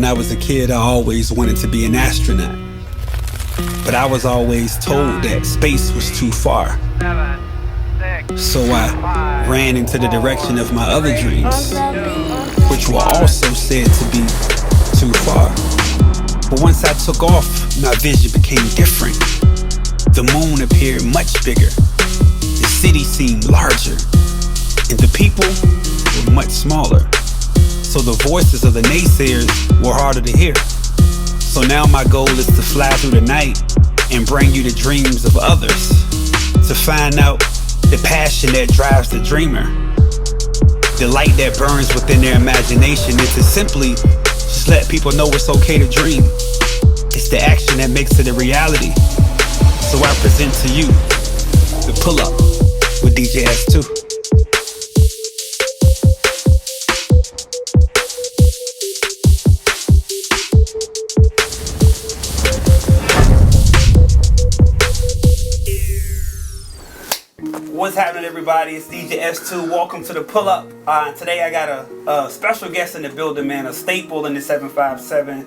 When I was a kid, I always wanted to be an astronaut. But I was always told that space was too far. So I ran into the direction of my other dreams, which were also said to be too far. But once I took off, my vision became different. The moon appeared much bigger. The city seemed larger. And the people were much smaller. So the voices of the naysayers were harder to hear. So now my goal is to fly through the night and bring you the dreams of others, to find out the passion that drives the dreamer, the light that burns within their imagination, and to simply just let people know it's okay to dream. It's the action that makes it a reality. So I present to you the Pull Up with DJ S2. What's happening, everybody? It's DJ S2. Welcome to the Pull Up. Today I got a special guest in the building, man. A staple in the 757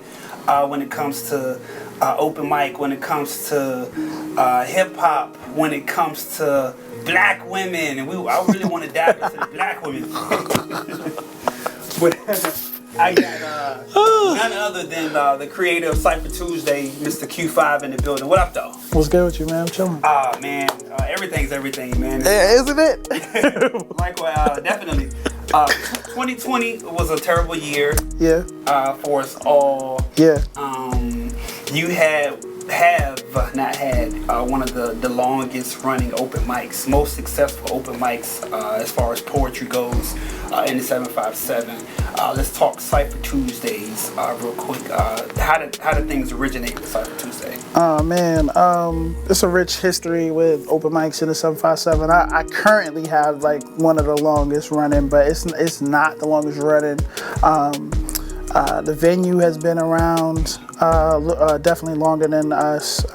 when it comes to open mic, when it comes to hip hop, when it comes to black women, and I really want to dive into the black women. But I got none other than the creator of C.I.P.H.E.R Tuesday, Mr. Q5 in the building. What up, though? What's good with you, man? I'm chilling. Man, everything's everything, man. Isn't it? Likewise, definitely. 2020 was a terrible year. Yeah. For us all. Yeah. You have not had one of the longest running open mics, most successful open mics as far as poetry goes in the 757. Let's talk C.I.P.H.E.R Tuesdays real quick. How did things originate with C.I.P.H.E.R Tuesday? Man, it's a rich history with open mics in the 757. I currently have like one of the longest running, but it's not the longest running. The venue has been around definitely longer than us.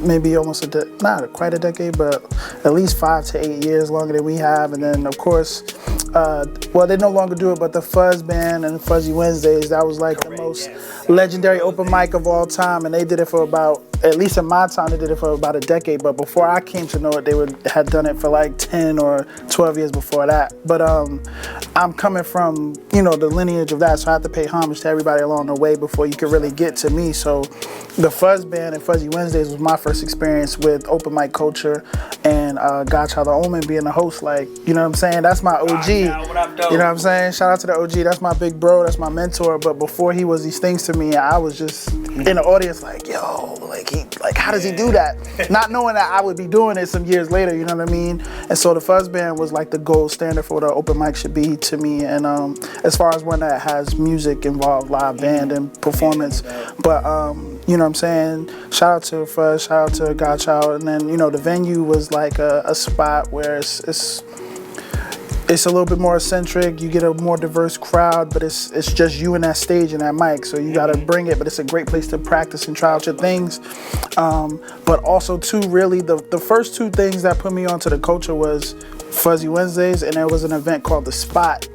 Maybe almost not quite a decade, but at least 5 to 8 years longer than we have. And then, of course, they no longer do it, but the Fuzz Band and Fuzzy Wednesdays, that was like the most legendary open mic of all time. And they did it for about, at least in my time, they did it for about a decade. But before I came to know it, they had done it for like 10 or 12 years before that. But I'm coming from, the lineage of that, so I have to pay homage to everybody along the way before you could really get to me. So the Fuzz Band and Fuzzy Wednesdays was my first experience with open mic culture, and C.I.P.H.E.R the Omen being the host, like, you know what I'm saying? That's my OG. You know what I'm saying? Shout out to the OG. That's my big bro. That's my mentor. But before he was these things to me, I was just in the audience like, yo, how does he do that? Not knowing that I would be doing it some years later, you know what I mean? And so the Fuzz Band was like the gold standard for what an open mic should be to me. And as far as one that has music involved, live band and performance. But you know what I'm saying? Shout out to Fuzz, shout out to C.I.P.H.E.R. And then, the venue was like a spot where it's a little bit more eccentric. You get a more diverse crowd, but it's just you and that stage and that mic. So you got to bring it, but it's a great place to practice and try out your things. But also, too, really, the first two things that put me onto the culture was Fuzzy Wednesdays, and there was an event called The Spot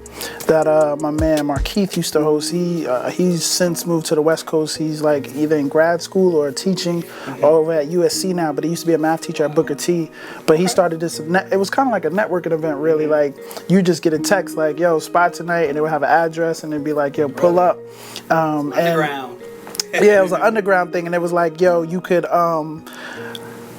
that my man Markeith used to host. He's since moved to the West Coast. He's like either in grad school or teaching over at USC now, but he used to be a math teacher at Booker T. But he started this, it was kind of like a networking event, really. Like, you just get a text like, yo, spot tonight, and it would have an address, and it'd be like, yo, pull up. Underground. Yeah, it was an underground thing, and it was like, yo, you could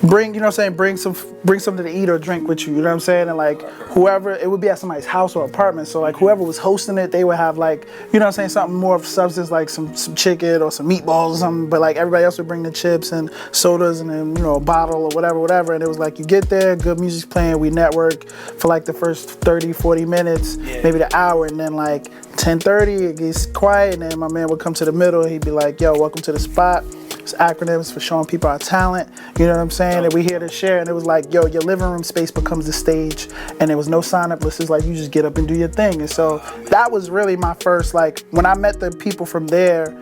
bring, bring something to eat or drink with you, you know what I'm saying? And like whoever, it would be at somebody's house or apartment, so like whoever was hosting it, they would have like, you know what I'm saying, something more of substance, like some chicken or some meatballs or something, but like everybody else would bring the chips and sodas and then, a bottle or whatever, and it was like you get there, good music's playing, we network for like the first 30, 40 minutes, maybe the hour, and then like 10:30 it gets quiet, and then my man would come to the middle, he'd be like, yo, welcome to the spot. It's acronyms for showing people our talent, you know what I'm saying? And we here to share, and it was like, yo, your living room space becomes the stage, and there was no sign up list. It's like, you just get up and do your thing. And so that was really my first, like, when I met the people from there,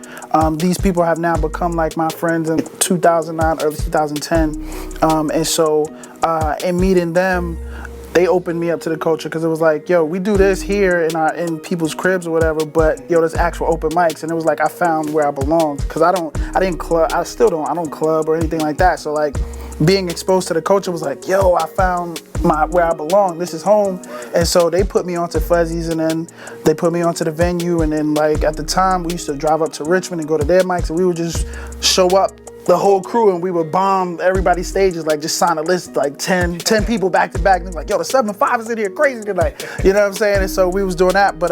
these people have now become like my friends in 2009, early 2010. And so in meeting them, they opened me up to the culture because it was like, yo, we do this here in people's cribs or whatever, but yo, there's actual open mics, and it was like I found where I belonged because I didn't club, I still don't, I don't club or anything like that. So like being exposed to the culture was like, yo, I found where I belong. This is home. And so they put me onto Fuzzies, and then they put me onto the venue, and then like at the time we used to drive up to Richmond and go to their mics, and we would just show up, the whole crew, and we would bomb everybody's stages, like just sign a list, like 10 people back to back, and like, yo, the 7-5 is in here crazy tonight. You know what I'm saying? And so we was doing that, but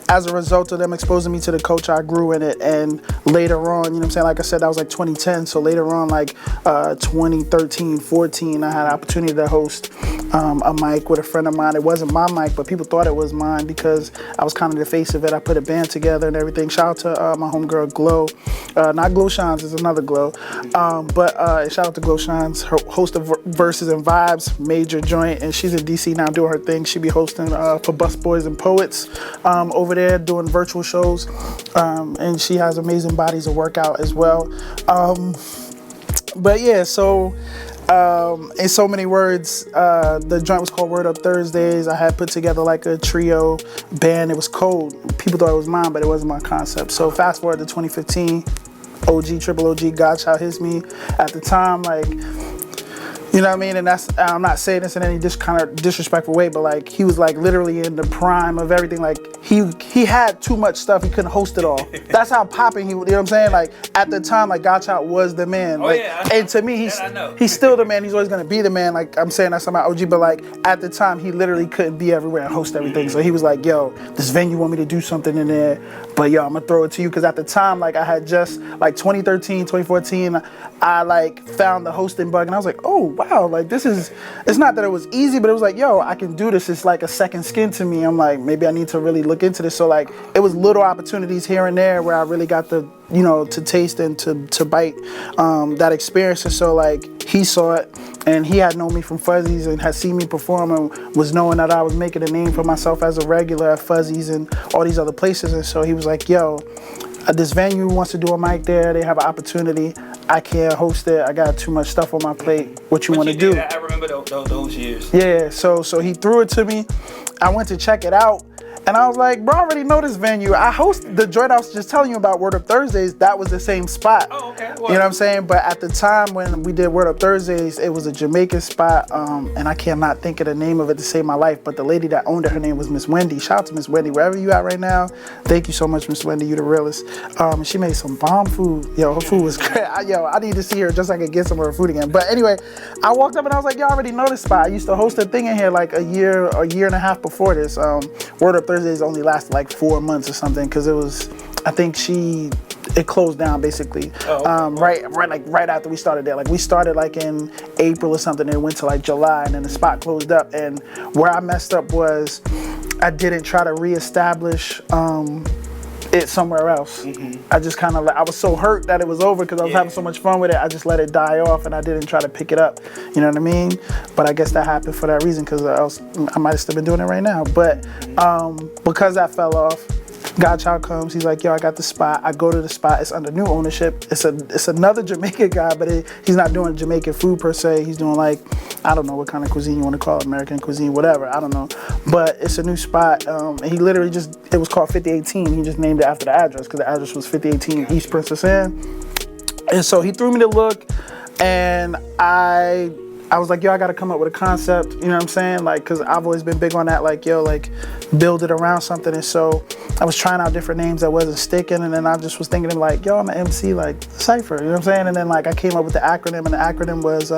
as a result of them exposing me to the culture, I grew in it. And later on, you know what I'm saying, like I said, that was like 2010. So later on, like 2013, 14, I had an opportunity to host a mic with a friend of mine. It wasn't my mic, but people thought it was mine because I was kind of the face of it. I put a band together and everything. Shout out to my homegirl, Glow. Not Glow Shines, it's another Glow. But shout out to Glow Shines, her host of Verses and Vibes, major joint. And she's in DC now doing her thing. She be hosting for Bus Boys and Poets over there doing virtual shows, and she has amazing bodies of workout as well. But yeah, so in so many words, the joint was called Word Up Thursdays. I had put together like a trio band. It was cold. People thought it was mine, but it wasn't my concept. So fast forward to 2015, Triple OG, God Child hits me at the time, like, you know what I mean? And that's, I'm not saying this in any kind of disrespectful way, but like he was like literally in the prime of everything. Like he had too much stuff, he couldn't host it all. That's how popping he, you know what I'm saying? Like at the time, like Godchild was the man. Oh, like, yeah, and to me, he's still the man. He's always gonna be the man. Like I'm saying that's my OG, but like at the time, he literally couldn't be everywhere and host everything. So he was like, yo, this venue want me to do something in there, but yo, I'm gonna throw it to you. Cause at the time, like I had just, like 2013, 2014, I like found the hosting bug, and I was like, oh wow, like this is, it's not that it was easy, but it was like, yo, I can do this. It's like a second skin to me. I'm like, maybe I need to really look into this. So like it was little opportunities here and there where I really got the, you know, to taste and to bite that experience. And so like he saw it, and he had known me from Fuzzies and had seen me perform and was knowing that I was making a name for myself as a regular at Fuzzies and all these other places. And so he was like, yo, this venue wants to do a mic there. They have an opportunity. I can't host it. I got too much stuff on my plate. What you want to do? I remember those years. Yeah, so he threw it to me. I went to check it out, and I was like, bro, I already know this venue. I host the joint I was just telling you about, Word Up Thursdays. That was the same spot. Oh, okay. You know what I'm saying? But at the time when we did Word Up Thursdays, it was a Jamaican spot, and I cannot think of the name of it to save my life, but the lady that owned it, her name was Miss Wendy. Shout out to Miss Wendy, wherever you at right now. Thank you so much, Miss Wendy, you the realest. She made some bomb food. Yo, her food was great. I need to see her just so I could get some of her food again. But anyway, I walked up and I was like, y'all already know this spot. I used to host a thing in here like a year and a half before this. Word Up Thursdays only lasted like 4 months or something, because it was, I think it closed down basically. Right after we started there. Like we started like in April or something, and it went to like July, and then the spot closed up. And where I messed up was I didn't try to reestablish it somewhere else. I just kind of, I was so hurt that it was over because I was having so much fun with it. I just let it die off, and I didn't try to pick it up. You know what I mean? But I guess that happened for that reason, because else I might have still been doing it right now. But because that fell off, Godchild comes, he's like, yo, I got the spot. I go to the spot, it's under new ownership. It's another Jamaican guy, but he's not doing Jamaican food per se. He's doing like, I don't know what kind of cuisine you want to call it, American cuisine, whatever, I don't know. But it's a new spot, and he literally just, it was called 5018. He just named it after the address, because the address was 5018 East Princess Inn. And so he threw me the look, and I was like, yo, I gotta come up with a concept, you know what I'm saying? Like, cause I've always been big on that, like, yo, like, build it around something. And so I was trying out different names that wasn't sticking, and then I just was thinking like, yo, I'm an MC, like, C.I.P.H.E.R, you know what I'm saying? And then like I came up with the acronym, and the acronym was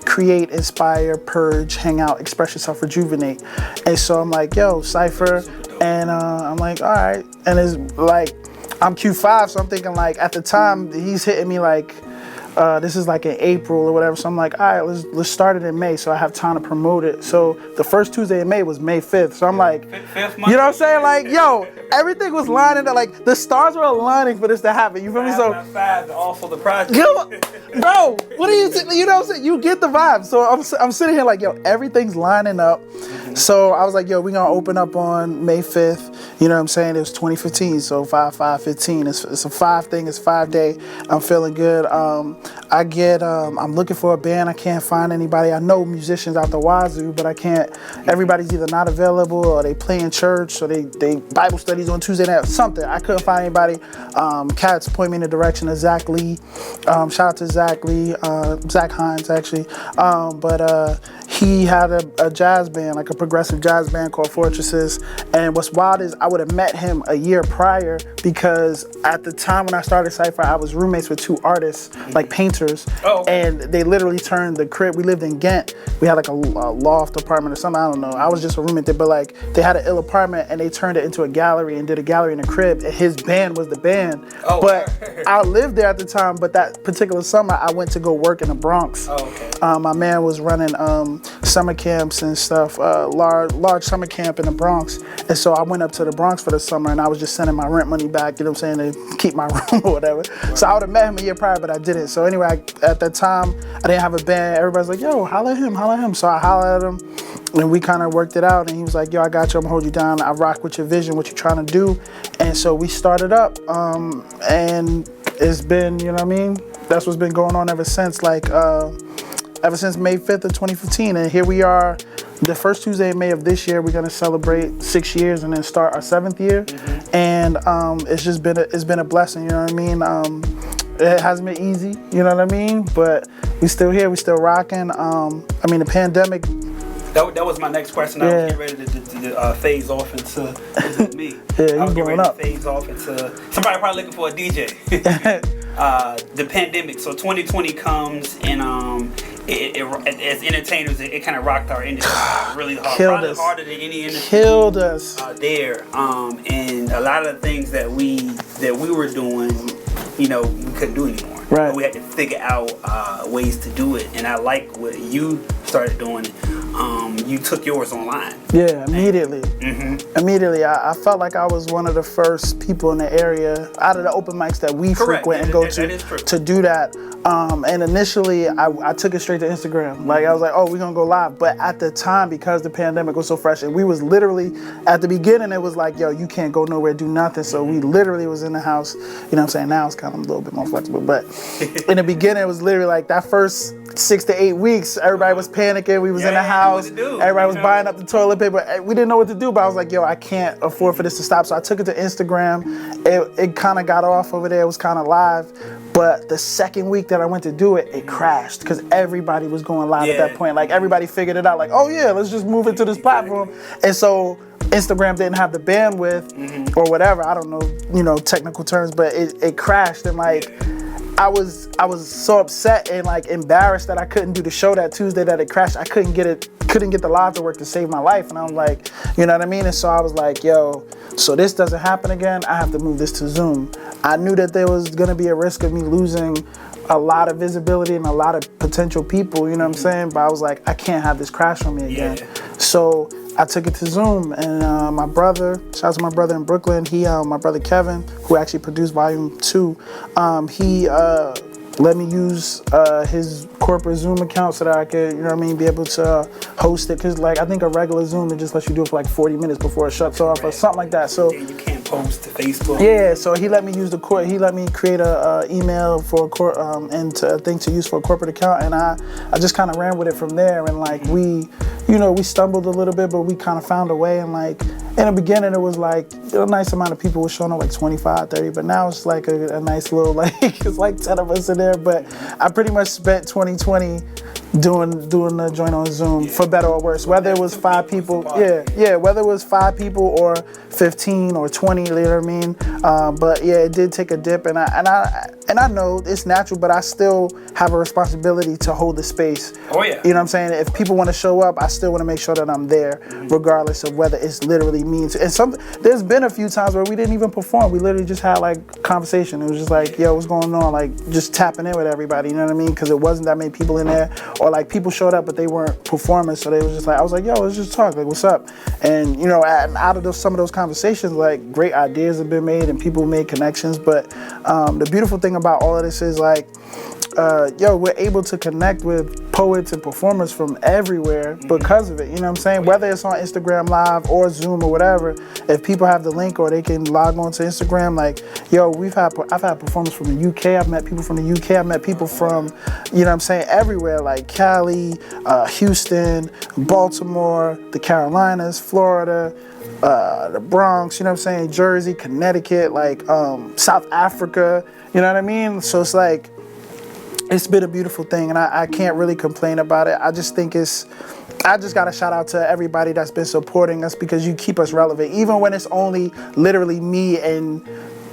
Create, Inspire, Purge, Hang Out, Express Yourself, Rejuvenate. And so I'm like, yo, C.I.P.H.E.R, and I'm like, all right. And it's like, I'm Q5, so I'm thinking like, at the time, he's hitting me like, this is like in April or whatever, so I'm like, all right, let's start it in May, so I have time to promote it. So the first Tuesday in May was May 5th, so I'm like, you know what I'm saying? Like, yo, everything was lining up, like the stars were aligning for this to happen. You feel me? So all for the project. Bro, what do you know what I'm saying? You get the vibe. So I'm sitting here like, yo, everything's lining up. So I was like, yo, we're going to open up on May 5th. You know what I'm saying? It was 2015, so 5/5/15. It's a 5 thing. It's 5 day. I'm feeling good. I'm looking for a band. I can't find anybody. I know musicians out the wazoo, but I can't. Everybody's either not available or they play in church or they Bible studies on Tuesday night, something. I couldn't find anybody. Cats point me in the direction of Zach Lee. Shout out to Zach Lee, Zach Hines actually. But he had a jazz band, like a progressive jazz band called Fortresses. And what's wild is I would have met him a year prior because at the time when I started C.I.P.H.E.R, I was roommates with 2 artists, like painters. Oh, okay. And they literally turned the crib. We lived in Ghent. We had like a loft apartment or something. I don't know. I was just a roommate there, but like they had an ill apartment and they turned it into a gallery and did a gallery in the crib. And his band was the band. Oh, but I lived there at the time. But that particular summer, I went to go work in the Bronx. Oh, okay. My man was running summer camps and stuff, large summer camp in the Bronx. And so I went up to the Bronx for the summer and I was just sending my rent money back, you know what I'm saying, to keep my room or whatever. Right. So I would have met him a year prior, but I didn't. So anyway, at that time, I didn't have a band. Everybody's like, yo, holla at him. So I hollered at him and we kind of worked it out. And he was like, yo, I got you. I'm gonna hold you down. I rock with your vision, what you're trying to do. And so we started up and it's been, you know what I mean? That's what's been going on ever since, like, ever since May 5th of 2015. And here we are, the first Tuesday in May of this year, we're gonna celebrate 6 years and then start our 7th year. Mm-hmm. And it's just been a blessing, you know what I mean? It hasn't been easy, you know what I mean? But we still here, we still rocking. I mean, the pandemic. That was my next question. I was getting ready to phase off into me. Yeah, I was getting ready to phase off into somebody probably looking for a DJ. The pandemic. So 2020 comes and as entertainers, it kind of rocked our industry really hard. Killed us. Harder than any industry. Killed us. There. And a lot of the things that we were doing, you know, we couldn't do anymore. Right. But we had to figure out ways to do it. And I like what you started doing. You took yours online. Yeah, immediately. Mm-hmm. Immediately. I felt like I was one of the first people in the area out of the open mics that we frequent and go to do that. And initially, I took it straight to Instagram. Like, I was like, oh, we're going to go live. But at the time, because the pandemic was so fresh, and we was literally, at the beginning, it was like, yo, you can't go nowhere, do nothing. So we literally was in the house. You know what I'm saying? Now it's kind of a little bit more flexible. But in the beginning, it was literally like that first 6 to 8 weeks, everybody was panicking. We was in the house. Everybody was buying up the toilet paper. We didn't know what to do, but I was like, yo, I can't afford for this to stop. So I took it to Instagram. It kind of got off over there. It was kind of live. But the second week that I went to do it, it crashed because everybody was going live at that point. Like, everybody figured it out. Like, oh, yeah, let's just move it to this platform. And so Instagram didn't have the bandwidth or whatever. I don't know, you know, technical terms, but it crashed. And, like, I was so upset and like embarrassed that I couldn't do the show that Tuesday that it crashed. I couldn't get the live to work to save my life. And I was like, you know what I mean? And so I was like, yo, so this doesn't happen again. I have to move this to Zoom. I knew that there was gonna be a risk of me losing a lot of visibility and a lot of potential people, you know what I'm saying? But I was like, I can't have this crash on me again. Yeah. So I took it to Zoom, and my brother, shout out to my brother in Brooklyn, my brother Kevin, who actually produced Volume 2, he let me use his corporate Zoom account so that I could, you know what I mean, be able to host it. Because, like, I think a regular Zoom, it just lets you do it for like 40 minutes before it shuts off or something like that. So you can't post to Facebook. Yeah, so he let me use he let me create a email for and a thing to use for a corporate account, and I just kind of ran with it from there. And like we stumbled a little bit, but we kind of found a way. And like in the beginning, it was like a nice amount of people were showing up, like 25, 30, but now it's like a nice little, like, it's like 10 of us in there. But I pretty much spent 2020 doing the joint on Zoom, for better or worse. Whether it was 5 people, whether it was 5 people or 15 or 20, you know what I mean? But yeah, it did take a dip, and I know it's natural, but I still have a responsibility to hold the space. Oh yeah. You know what I'm saying? If people want to show up, I still want to make sure that I'm there, regardless of whether it's literally me. And there's been a few times where we didn't even perform. We literally just had like conversation. It was just like, yo, what's going on? Like, just tapping in with everybody, you know what I mean? Because it wasn't that many people in there. Or like people showed up, but they weren't performing, so they was just like, I was like, yo, let's just talk, like, what's up? And you know, out of some of those conversations, like, great ideas have been made and people made connections. But the beautiful thing about all of this is, like, we're able to connect with poets and performers from everywhere because of it. You know what I'm saying? Whether it's on Instagram Live or Zoom or whatever, if people have the link or they can log on to Instagram, like, yo, I've had performers from the UK. I've met people from the UK. I've met people from, you know what I'm saying, everywhere, like Cali, Houston, Baltimore, the Carolinas, Florida, the Bronx, you know what I'm saying, Jersey, Connecticut, like South Africa, you know what I mean? So it's like, it's been a beautiful thing, and I can't really complain about it. I just think I just got to shout out to everybody that's been supporting us, because you keep us relevant. Even when it's only literally me and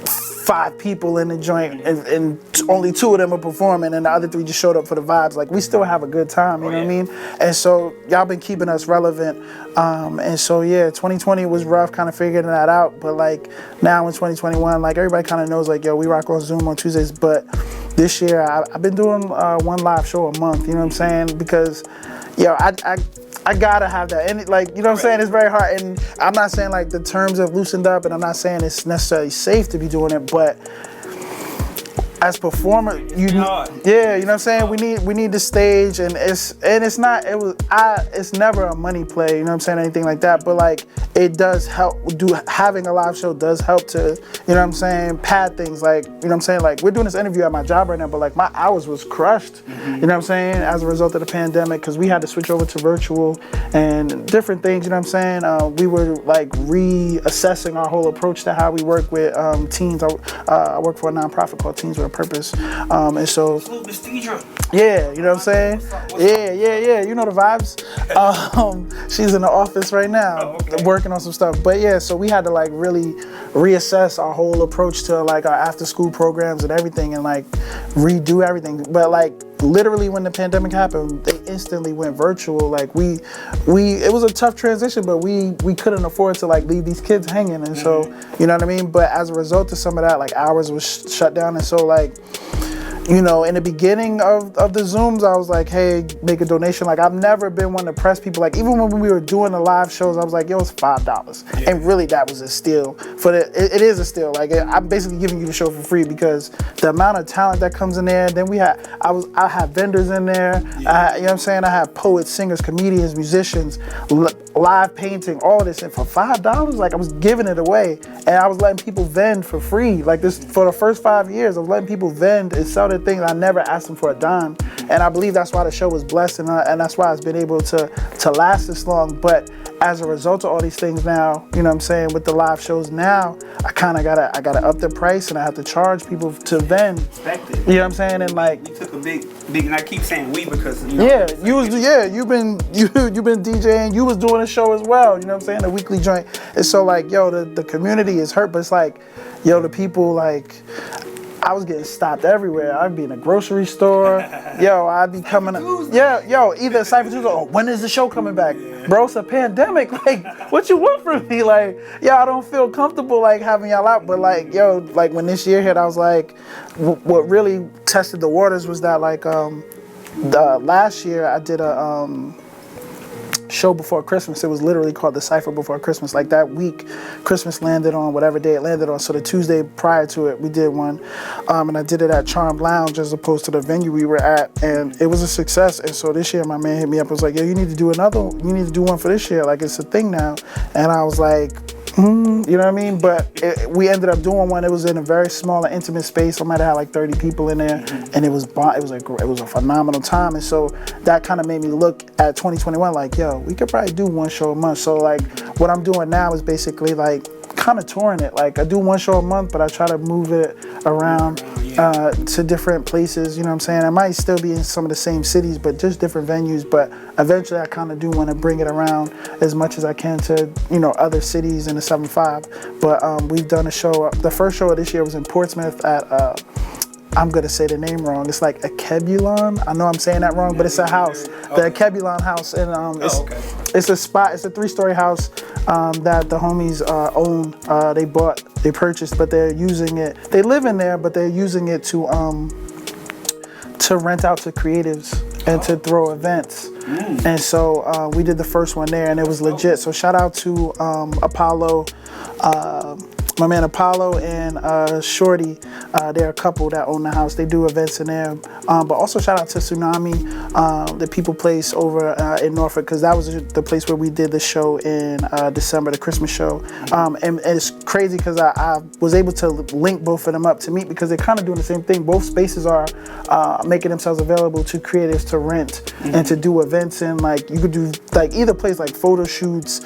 5 people in the joint, and only 2 of them are performing, and the other 3 just showed up for the vibes. Like, we still have a good time, you know what I mean? And so y'all been keeping us relevant. And so, yeah, 2020 was rough, kind of figuring that out. But like now in 2021, like everybody kind of knows, like, yo, we rock on Zoom on Tuesdays. But this year, I've been doing 1 live show a month, you know what I'm saying? Because, yo, I gotta have that. And like, you know what I'm saying? It's very hard. And I'm not saying like the terms have loosened up, and I'm not saying it's necessarily safe to be doing it, but as performer, you know what I'm saying? We need the stage, and it's never a money play, you know what I'm saying, anything like that, but like it does help. Having a live show does help to, you know what I'm saying, pad things. Like, you know what I'm saying, like we're doing this interview at my job right now, but like my hours was crushed, you know what I'm saying, as a result of the pandemic, because we had to switch over to virtual and different things, you know what I'm saying. We were like reassessing our whole approach to how we work with teens. I work for a nonprofit called Teens with a Purpose, and so yeah, you know what I'm saying. Yeah, you know the vibes. She's in the office right now, working on some stuff. But yeah, so we had to like really reassess our whole approach to like our after school programs and everything, and like redo everything. But like literally when the pandemic happened, they instantly went virtual. Like it was a tough transition, but we couldn't afford to like leave these kids hanging, and so, you know what I mean. But as a result of some of that, like hours was shut down, and so like, you know, in the beginning of the Zooms, I was like, hey, make a donation. Like, I've never been one to press people. Like, even when we were doing the live shows, I was like, yo, it's $5. And really, that was a steal. It is a steal. Like, I'm basically giving you the show for free, because the amount of talent that comes in there. Then I had vendors in there. You know what I'm saying? I had poets, singers, comedians, musicians, live painting, all of this. And for $5, like, I was giving it away. And I was letting people vend for free. Like, this, for the first 5 years, I was letting people vend and sell their things. I never asked them for a dime, and I believe that's why the show was blessed, and that's why it's been able to last this long. But as a result of all these things now, you know what I'm saying, with the live shows now, I gotta up the price, and I have to charge people to vend. You know what I'm saying? And like, you took a big, and I keep saying we because you know, you've been DJing, you was doing a show as well. You know what I'm saying? A weekly joint. And so like, yo, the community is hurt, but it's like, yo, the people, like, I was getting stopped everywhere. I'd be in a grocery store. I'd be coming up. Either C.I.P.H.E.R or when is the show coming back? Bro, it's a pandemic. Like, what you want from me? Like, I don't feel comfortable like having y'all out. But like, like when this year hit, I was like, what really tested the waters was that like, the last year I did a show before Christmas. It was literally called the C.I.P.H.E.R before Christmas. Like that week, Christmas landed on whatever day it landed on. So the Tuesday prior to it, we did one, and I did it at Charm Lounge as opposed to the venue we were at, and it was a success. And so this year, my man hit me up and was like, "Yo, you need to do another. You need to do one for this year. Like it's a thing now." And I was like, you know what I mean? But we ended up doing one. It was in a very small and intimate space. I might have had like 30 people in there, and it was a phenomenal time. And so that kind of made me look at 2021 like, yo, we could probably do one show a month. So like what I'm doing now is basically like kind of touring it. Like I do one show a month, but I try to move it around to different places. You know what I'm saying? I might still be in some of the same cities, but just different venues. But eventually I kind of do want to bring it around as much as I can to, you know, other cities in the 7-5. But we've done a show. The first show of this year was in Portsmouth at I'm gonna say the name wrong. It's like Akebulon. I know I'm saying that wrong, but it's a house, the Akebulon house, and it's a spot. It's a 3-story house that the homies own. They purchased, but they're using it. They live in there, but they're using it to rent out to creatives and to throw events. And so we did the first one there, and it was legit. So shout out to Apollo. my man Apollo and Shorty. They're a couple that own the house. They do events in there. But also shout out to Tsunami, the People Place over in Norfolk, because that was the place where we did the show in December, the Christmas show. And it's crazy because I was able to link both of them up to meet, because they're kind of doing the same thing. Both spaces are making themselves available to creators to rent and to do events in. Like, you could do like either place, like photo shoots,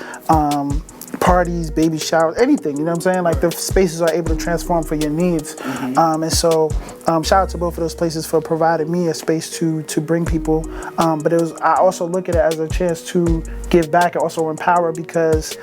parties, baby showers, anything, you know what I'm saying? Like, the spaces are able to transform for your needs. And so shout out to both of those places for providing me a space to bring people. But I also look at it as a chance to give back and also empower, because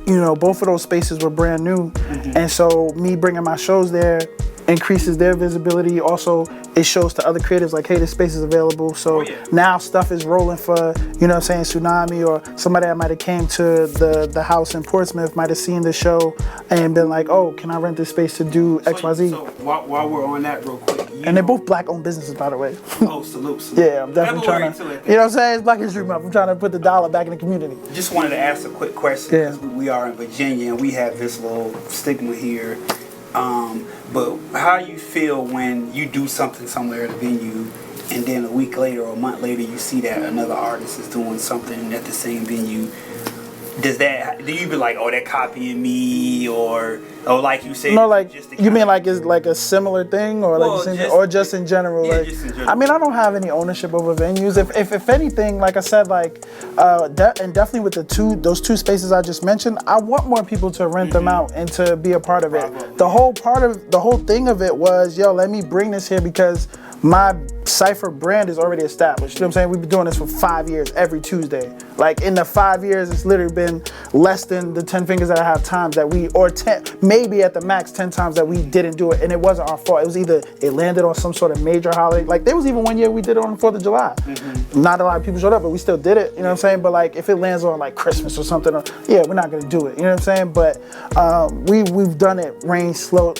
you know, both of those spaces were brand new. And so me bringing my shows there increases their visibility. Also, it shows to other creatives like, hey, this space is available. So now stuff is rolling for, you know what I'm saying, Tsunami, or somebody that might have came to the house in Portsmouth might have seen the show and been like, oh, can I rent this space to do XYZ? So while we're on that real quick. And they're both black-owned businesses, by the way. Oh, salute. Yeah, I'm definitely trying to, you know what I'm saying? It's Black History Month. I'm trying to put the dollar back in the community. Just wanted to ask a quick question, because we are in Virginia and we have this little stigma here. But how you feel when you do something somewhere at a venue, and then a week later or a month later you see that another artist is doing something at the same venue? Do you be like, oh, they're copying me, or like you said? No, like, you mean like it's like a similar thing, or like or just in general? Yeah, like, just in general. I mean, I don't have any ownership over venues. If anything, like I said, like, and definitely with those two spaces I just mentioned, I want more people to rent them out and to be a part of it. The whole thing of it was, yo, let me bring this here because my C.I.P.H.E.R brand is already established. You know what I'm saying? We've been doing this for 5 years, every Tuesday. Like, in the 5 years, it's literally been less than the 10 fingers that I have times that or 10, maybe at the max 10 times that we didn't do it, and it wasn't our fault. It was either it landed on some sort of major holiday. Like, there was even one year we did it on the 4th of July. Not a lot of people showed up, but we still did it, you know what I'm saying? But like, if it lands on like Christmas or something, yeah, we're not gonna do it, you know what I'm saying? But we've done it rain, snow,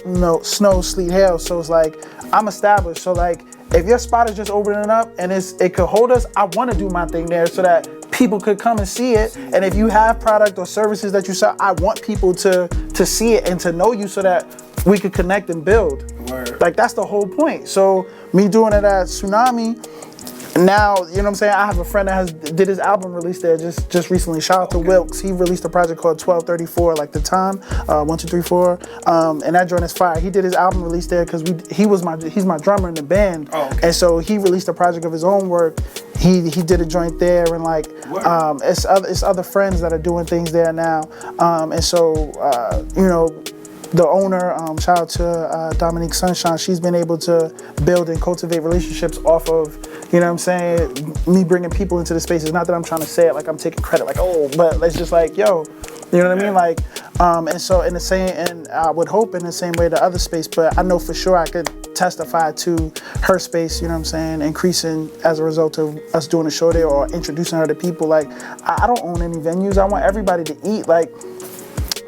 sleet, hail, so it's like, I'm established, so like, if your spot is just opening up and it could hold us, I want to do my thing there so that people could come and see it. And if you have product or services that you sell, I want people to see it and to know you so that we could connect and build. Word. Like, that's the whole point. So me doing it at Tsunami, now, you know what I'm saying, I have a friend that did his album release there just recently. Shout out to Wilkes. He released a project called 1234, like the time, 1, 2, 3, 4, and that joint is fire. He did his album release there because he's my drummer in the band, and so he released a project of his own work. He did a joint there, and like it's other friends that are doing things there now, and so you know, the owner, shout out to Dominique Sunshine, she's been able to build and cultivate relationships off of, you know what I'm saying, me bringing people into the spaces. Not that I'm trying to say it like I'm taking credit, like, oh, but it's just like, yo, you know what I mean? Like, and so and I would hope in the same way the other space, but I know for sure I could testify to her space, you know what I'm saying, increasing as a result of us doing a show there or introducing her to people. Like, I don't own any venues. I want everybody to eat. Like,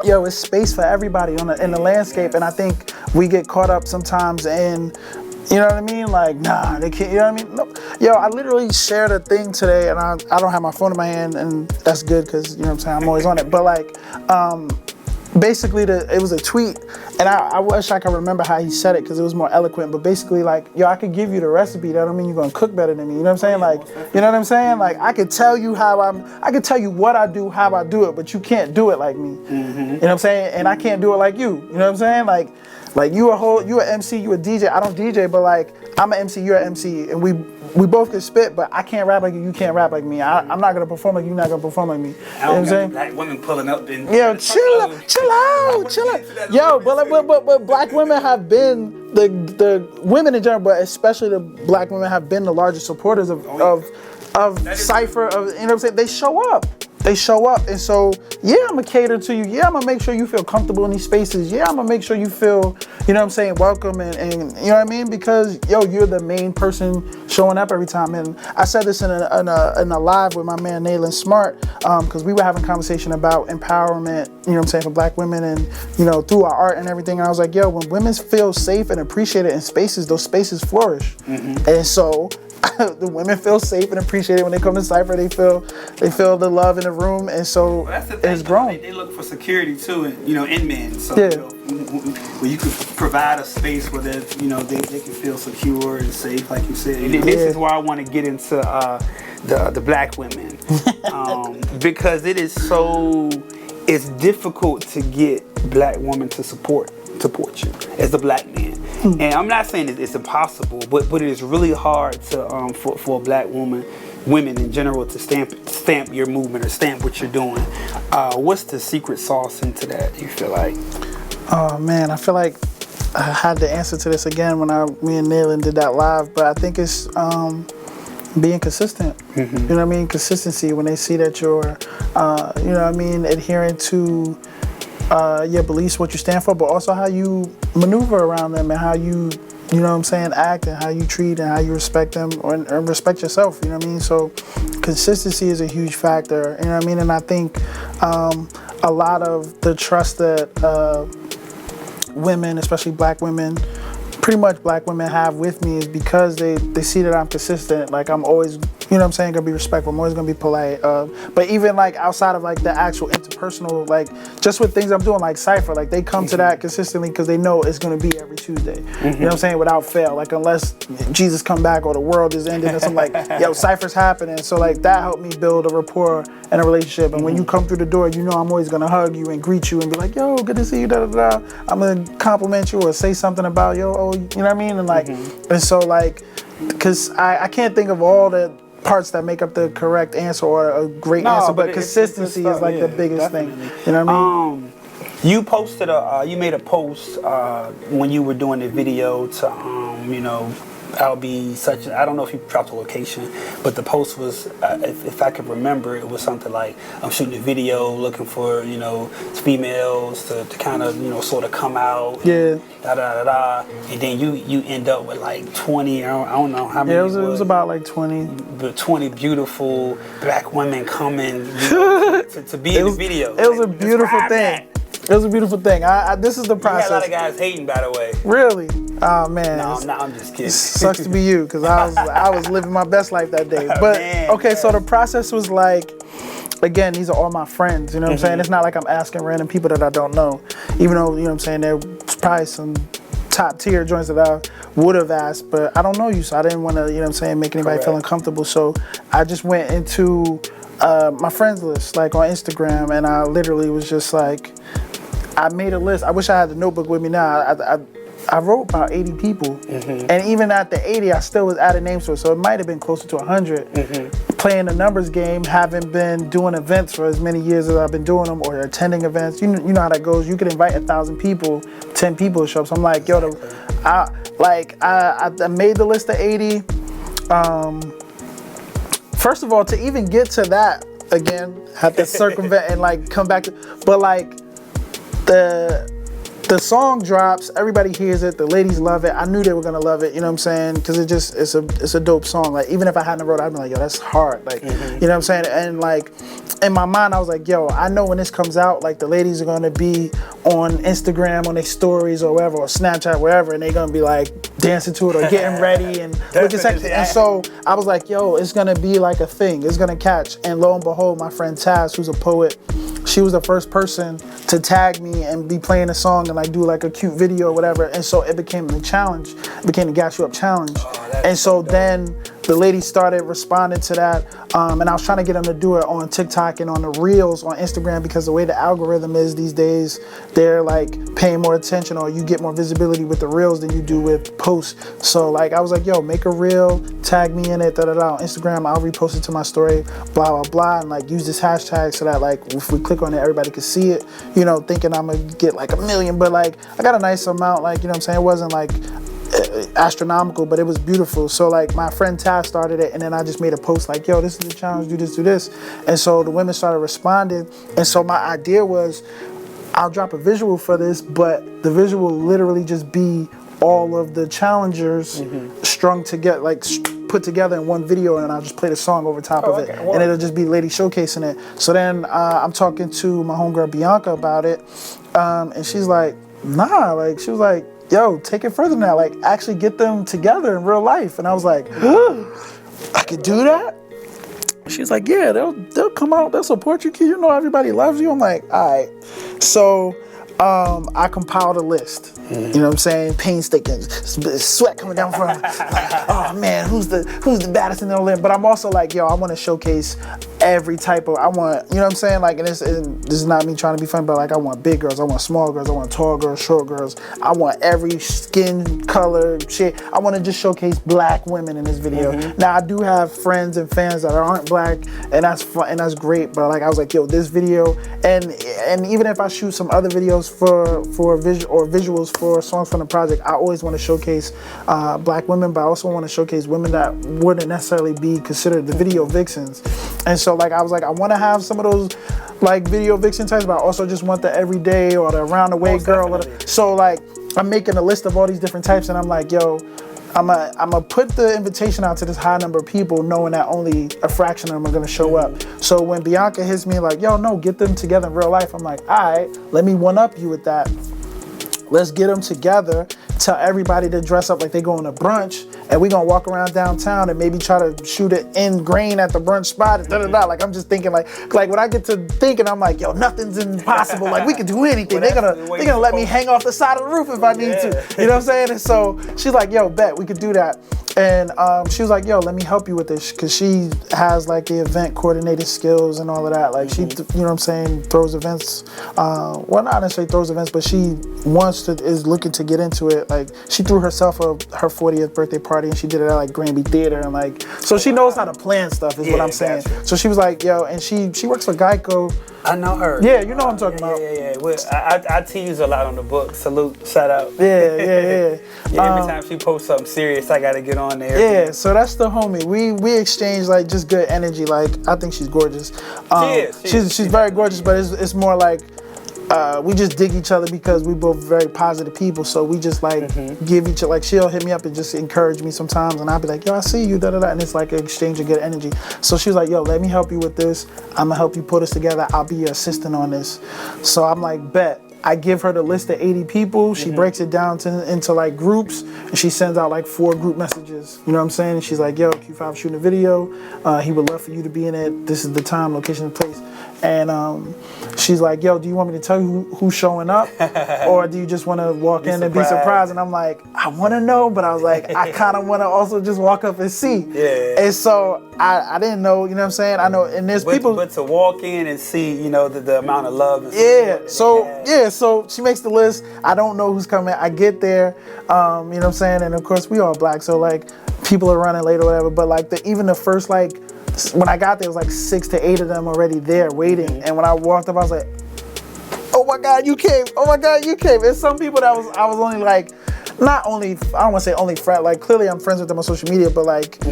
yo, it's space for everybody in the landscape, and I think we get caught up sometimes in, you know what I mean? Like, nah, they can't, you know what I mean? No. Yo, I literally shared a thing today, and I don't have my phone in my hand, and that's good because, you know what I'm saying, I'm always on it. But like, basically, it was a tweet, and I wish I could remember how he said it because it was more eloquent. But basically, like, yo, I could give you the recipe. That don't mean you're gonna cook better than me. You know what I'm saying? Like, you know what I'm saying? Like, I could tell you I could tell you what I do, how I do it, but you can't do it like me. You know what I'm saying? And I can't do it like you. You know what I'm saying? Like you an MC, you a DJ. I don't DJ, but like, I'm an MC, you're an MC, and we both can spit, but I can't rap like you, you can't rap like me. I'm not gonna perform like you, you're not gonna perform like me. You know what I'm saying? Black women pulling up and yo, chill out. Yo, but black women have been the women in general, but especially the black women have been the largest supporters of C.I.P.H.E.R. Of, you know what I'm saying? They show up. And so, yeah, I'm gonna cater to you. Yeah, I'm gonna make sure you feel comfortable in these spaces. Yeah, I'm gonna make sure you feel, you know what I'm saying, welcome and you know what I mean? Because, yo, you're the main person showing up every time. And I said this in a live with my man, Nayland Smart, because we were having a conversation about empowerment, you know what I'm saying, for black women and, you know, through our art and everything. And I was like, yo, when women feel safe and appreciated in spaces, those spaces flourish. And so, the women feel safe and appreciated when they come to C.I.P.H.E.R. They feel the love in the room, and so Well, that's the thing, it's grown. They look for security too, and in men. So Yeah. where you could provide a space where they can feel secure and safe, like you said. And this is why I want to get into the black women, because it's difficult to get black women to support you as a black man. And I'm not saying it's impossible, but it is really hard to for a black women in general to stamp your movement or stamp what you're doing. What's the secret sauce into that, you feel like? Oh man, I feel like I had the answer to this again when me and Nayland did that live, but I think it's being consistent. You know what I mean? Consistency when they see that you're, you know what I mean, adhering to your beliefs, what you stand for, but also how you maneuver around them and how you know what I'm saying, act and how you treat and how you respect them and respect yourself, you know what I mean? So consistency is a huge factor, you know what I mean? And I think a lot of the trust that women, especially black women, pretty much black women have with me is because they see that I'm consistent. Like I'm always, you know what I'm saying, gonna be respectful. I'm always gonna be polite. But even like outside of like the actual interpersonal, like just with things I'm doing like C.I.P.H.E.R., like they come to that consistently because they know it's gonna be every Tuesday. You know what I'm saying, without fail. Like unless Jesus come back or the world is ending or something, like yo, C.I.P.H.E.R.'s happening. So like that helped me build a rapport and a relationship. And when you come through the door, you know I'm always gonna hug you and greet you and be like, yo, good to see you, da da da. I'm gonna compliment you or say something about yo, oh, you know what I mean? And like, and so like, cause I can't think of all the parts that make up the correct answer or a great answer, but consistency is like the biggest thing. You know what I mean? You posted you made a post when you were doing the video to you know, I'll be such. I don't know if you dropped a location, but the post was, if I could remember, it was something like I'm shooting a video, looking for females to kind of sort of come out. Yeah. Da da da da. And then you end up with like 20. I don't know how many. Yeah, it was about like 20. But 20 beautiful black women coming to be in the video. It was a beautiful thing. It was a beautiful thing. This is the process. You had a lot of guys hating, by the way. Really? Oh man. No, I'm just kidding. It sucks to be you, because I was living my best life that day. But okay, so the process was like, again, these are all my friends. You know what I'm saying? It's not like I'm asking random people that I don't know. Even though, you know what I'm saying, there's probably some top tier joints that I would have asked, but I don't know you, so I didn't want to, you know what I'm saying, make anybody feel uncomfortable. So I just went into my friends list, like on Instagram, and I literally was just like, I made a list. I wish I had the notebook with me now. I wrote about 80 people, and even at the 80, I still was adding names to it, so it might have been closer to 100. Playing the numbers game, having been doing events for as many years as I've been doing them, or attending events, you know how that goes. You could invite 1,000 people, 10 people to show up. So I'm like, yo, I made the list of 80. First of all, to even get to that, again, had to circumvent and like come back to, but like the song drops, everybody hears it, the ladies love it. I knew they were gonna love it, you know what I'm saying? Because it's a dope song. Like even if I hadn't wrote it, I'd be like, yo, that's hard. Like, you know what I'm saying? And like in my mind, I was like, yo, I know when this comes out, like the ladies are gonna be on Instagram, on their stories or whatever, or Snapchat, wherever, and they're gonna be like dancing to it or getting ready and looking sexy. And so I was like, yo, it's gonna be like a thing. It's gonna catch. And lo and behold, my friend Taz, who's a poet, she was the first person to tag me and be playing a song and like do like a cute video or whatever. And so it became the challenge. It became the Gas You Up challenge. And so then the ladies started responding to that. And I was trying to get them to do it on TikTok and on the Reels on Instagram, because the way the algorithm is these days, they're like paying more attention, or you get more visibility with the Reels than you do with posts. So like I was like, yo, make a Reel, tag me in it, da da da, on Instagram, I'll repost it to my story, blah blah blah, and like use this hashtag so that like if we click on it, everybody can see it, you know, thinking I'm gonna get like 1 million, but like I got a nice amount, like, you know what I'm saying, it wasn't like astronomical, but it was beautiful. So like my friend Taz started it, and then I just made a post like, yo, this is the challenge, do this. And so the women started responding. And so my idea was, I'll drop a visual for this, but the visual will literally just be all of the challengers strung together, like put together in one video, and I'll just play the song over top of it. And it'll just be ladies showcasing it. So then I'm talking to my homegirl Bianca about it, and she's like, nah, like she was like, yo, take it further than that. Like, actually get them together in real life. And I was like, I could do that? She's like, yeah, they'll come out, they'll support you, kid. You know everybody loves you. I'm like, all right. So I compiled a list. You know what I'm saying? Painstaking, sweat coming down from. Like, oh man, who's the baddest in the land? But I'm also like, yo, I want to showcase every type of. I want, you know what I'm saying? Like, and this is not me trying to be funny, but like, I want big girls, I want small girls, I want tall girls, short girls. I want every skin color, shit. I want to just showcase black women in this video. Now I do have friends and fans that aren't black, and that's fun and that's great. But like, I was like, yo, this video, and even if I shoot some other videos for visuals for songs from the project, I always want to showcase black women, but I also want to showcase women that wouldn't necessarily be considered the video vixens. And so like, I was like, I want to have some of those like video vixen types, but I also just want the everyday or the around the way girl. So like, I'm making a list of all these different types, and I'm like, yo, I'm gonna put the invitation out to this high number of people, knowing that only a fraction of them are gonna show up. So when Bianca hits me like, yo, no, get them together in real life, I'm like, all right, let me one up you with that. Let's get them together. Tell everybody to dress up like they going to brunch, and we gonna walk around downtown and maybe try to shoot it in grain at the brunch spot. Like, I'm just thinking like when I get to thinking, I'm like, yo, nothing's impossible. Like, we can do anything. They're gonna let me hang off the side of the roof if I need to. You know what I'm saying? And so she's like, yo, bet we could do that. And she was like, yo, let me help you with this, because she has like the event coordinated skills and all of that. Like, she, you know what I'm saying, throws events. Well, not necessarily throws events, but she is looking to get into it. Like, she threw herself her 40th birthday party, and she did it at like Granby Theater, and like, so she knows how to plan stuff, is what I'm saying. Gotcha. So she was like, yo, and she works for Geico. I know her. Yeah, you know what I'm talking about. Yeah. Well, I tease a lot on the book. Salute, shout out. Yeah. Every time she posts something serious, I gotta get on there. Yeah, so that's the homie. We exchange like just good energy. Like, I think she's gorgeous. She's very gorgeous, but it's more like we just dig each other because we both very positive people. So we just like give each other, like, she'll hit me up and just encourage me sometimes, and I'll be like, yo, I see you, and it's like an exchange of good energy. So she was like, yo, let me help you with this. I'm gonna help you put this together. I'll be your assistant on this. So I'm like, bet. I give her the list of 80 people. She breaks it down into like groups, and she sends out like 4 group messages. You know what I'm saying? And she's like, yo, Q5 shooting a video. He would love for you to be in it. This is the time, location, and place. And she's like, yo, do you want me to tell you who's showing up? Or do you just want to walk in and be surprised? And I'm like, I want to know, but I was like, I kind of want to also just walk up and see. Yeah. And so I didn't know, you know what I'm saying? I know, and there's people. But to walk in and see, you know, the amount of love. And so she makes the list. I don't know who's coming. I get there, you know what I'm saying? And of course, we all black, so like, people are running late or whatever. But like, even the first, like, when I got there, it was like 6 to 8 of them already there waiting. And when I walked up, I was like, oh my God, you came. Oh my God, you came. And some people I was only like, not only, I don't want to say only friend, like, clearly I'm friends with them on social media, but like,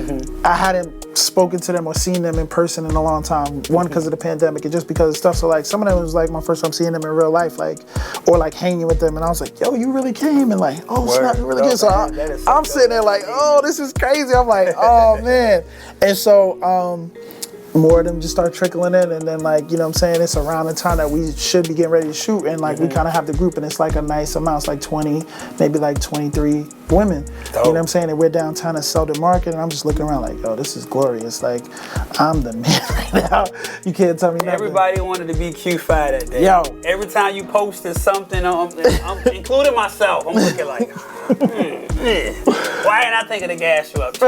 I hadn't spoken to them or seen them in person in a long time. One, because of the pandemic, and just because of stuff. So like, some of them was like my first time seeing them in real life, like, or like hanging with them. And I was like, yo, you really came? And like, oh snap, you really came. So I'm sitting there like, oh, this is crazy. I'm like, oh man. And so, more of them just start trickling in, and then like, you know what I'm saying, it's around the time that we should be getting ready to shoot, and like we kind of have the group, and it's like a nice amount. It's like 20, maybe like 23 women. You know what I'm saying? And we're downtown at Selden Market, and I'm just looking around like, yo, this is glorious. Like, I'm the man right now. You can't tell me nothing. Everybody wanted to be Q5 that day. Yo. Every time you posted something, I'm including myself, I'm looking like, why ain't I thinking to gas you up?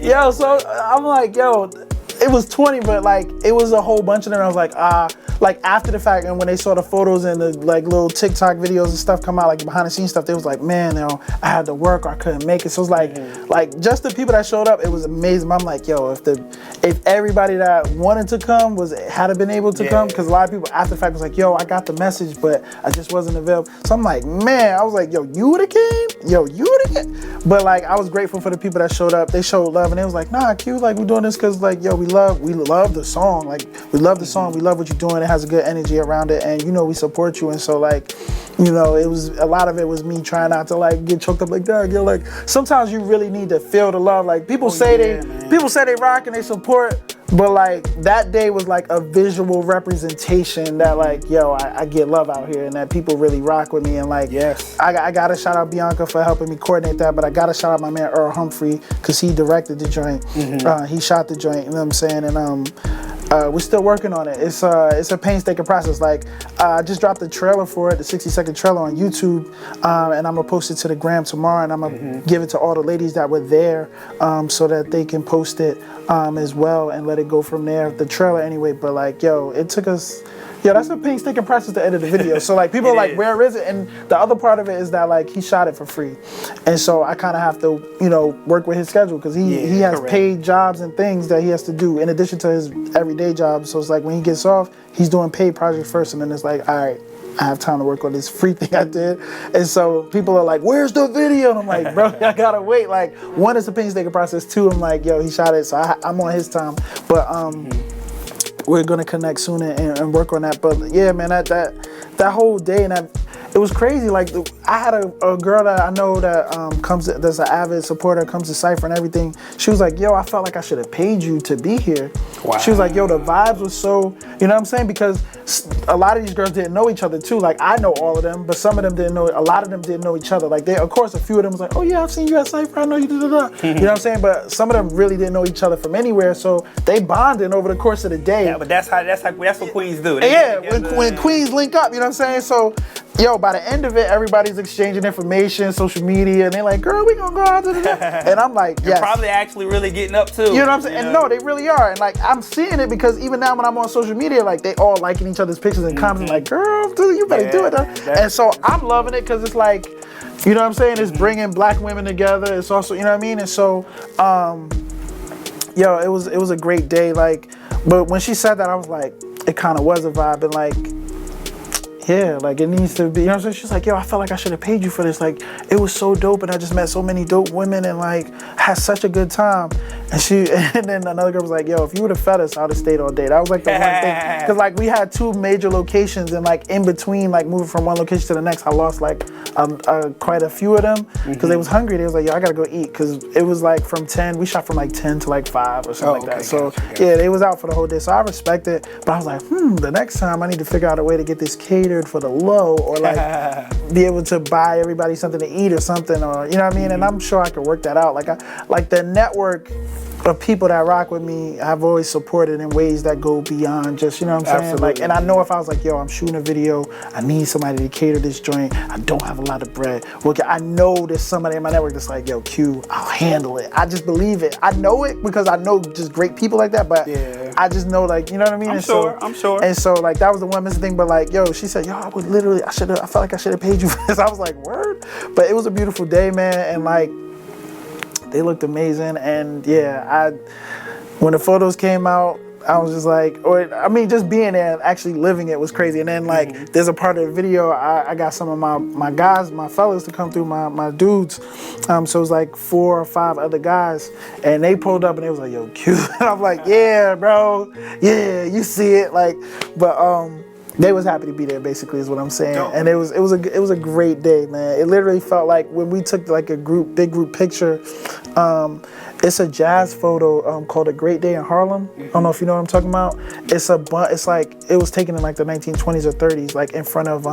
Yo, so I'm like, yo, it was 20, but like, it was a whole bunch of them. I was like, like after the fact, and when they saw the photos and the like little TikTok videos and stuff come out, like behind the scenes stuff, they was like, man, you know, I had to work or I couldn't make it. So it was like just the people that showed up, it was amazing. I'm like, yo, if everybody that wanted to come had been able to come, because a lot of people after the fact was like, yo, I got the message, but I just wasn't available. So I'm like, man, I was like, yo, you would've came? Yo, you would've came? But like, I was grateful for the people that showed up. They showed love, and it was like, nah, Q, like, we're doing this because like, yo, we love the song. Like, we love the song. We love what you're doing. It has a good energy around it, and you know, we support you. And so like, you know, it was a lot of it was me trying not to like get choked up like that. You're like, sometimes you really need to feel the love. Like, people say they rock and they support, But like that day was like a visual representation that like, yo, I get love out here and that people really rock with me. And like, Yes. I gotta shout out Bianca for helping me coordinate that, but I gotta shout out my man Earl Humphrey because he directed the joint. He shot the joint, you know what I'm saying? And we're still working on it. It's a painstaking process. Like I just dropped the trailer for it, the 60-second trailer on YouTube, and I'm gonna post it to the gram tomorrow, and I'm gonna give it to all the ladies that were there, so that they can post it as well and let it go from there. The trailer anyway, but like, yo, it took us. Yeah, that's a painstaking process to edit the video. So like people are like, where is it? And the other part of it is that like he shot it for free, and so I kind of have to, you know, work with his schedule because he has paid jobs and things that he has to do in addition to his everyday job. So it's like when he gets off, he's doing paid projects first, and then it's like, all right, I have time to work on this free thing I did. And so people are like, where's the video? And I'm like, bro, I gotta wait. Like, one, it's a painstaking process. Two, I'm like, yo, he shot it, so I'm on his time. But we're gonna connect soon and work on that. But yeah, man, that whole day and it was crazy. Like I had a girl that I know that that's an avid supporter, comes to C.I.P.H.E.R. and everything. She was like, yo, I felt like I should have paid you to be here. Wow. She was like, yo, the vibes was so, you know what I'm saying? Because a lot of these girls didn't know each other too. Like I know all of them, but some of them didn't know, a lot of them didn't know each other. Like they, of course, a few of them was like, oh yeah, I've seen you at C.I.P.H.E.R. I know you, you know what I'm saying? But some of them really didn't know each other from anywhere. So they bonded over the course of the day. Yeah, but that's what queens do. When queens link up, you know what I'm saying? So, yo, by the end of it, everybody's exchanging information, social media, and they're like, girl, we gonna go out to the and I'm like, yes. You're probably actually really getting up too. You know what I'm saying? And no, they really are. And like, I'm seeing it because even now when I'm on social media, like they all liking each other's pictures and commenting like, girl, dude, you better do it. And so I'm loving it because it's like, you know what I'm saying? It's bringing black women together. It's also, you know what I mean? And so, yo, it was a great day. Like, but when she said that, I was like, it kind of was a vibe. And like, yeah, like it needs to be, you know what I'm saying? She's like, yo, I felt like I should have paid you for this. Like, it was so dope and I just met so many dope women and like had such a good time. And then another girl was like, yo, if you would have fed us, I would have stayed all day. That was like the one thing. Because like we had two major locations and like in between, like moving from one location to the next, I lost like quite a few of them because they was hungry. They was like, yo, I gotta go eat. Because it was like from 10, we shot from like 10 to like 5 or something like that. So yeah, they was out for the whole day. So I respect it. But I was like, the next time I need to figure out a way to get this catered for the low or like be able to buy everybody something to eat or something, or you know what I mean? And I'm sure I could work that out. Like the network of people that rock with me, I've always supported in ways that go beyond just, you know what I'm saying? Absolutely. Like, and I know if I was like, yo, I'm shooting a video, I need somebody to cater this joint, I don't have a lot of bread. Well, I know there's somebody in my network that's like, yo, Q, I'll handle it. I just believe it. I know it because I know just great people like that, but I just know, like, you know what I mean? I'm sure. And so like that was the one missing thing, but like, yo, she said, yo, I felt like I should have paid you for this. I was like, word? But it was a beautiful day, man, and like, they looked amazing, and yeah, when the photos came out, I was just like, just being there and actually living it was crazy. And then like, there's a part of the video, I got some of my guys, my fellas to come through, my dudes. So it was like 4 or 5 other guys, and they pulled up and they was like, yo, Q. And I'm like, yeah, bro, yeah, you see it, like, but they was happy to be there, basically, is what I'm saying. Dope. And it was a great day, man. It literally felt like when we took like a big group picture. It's a jazz photo called A Great Day in Harlem. I don't know if you know what I'm talking about. It's like it was taken in like the 1920s or 30s, like in front of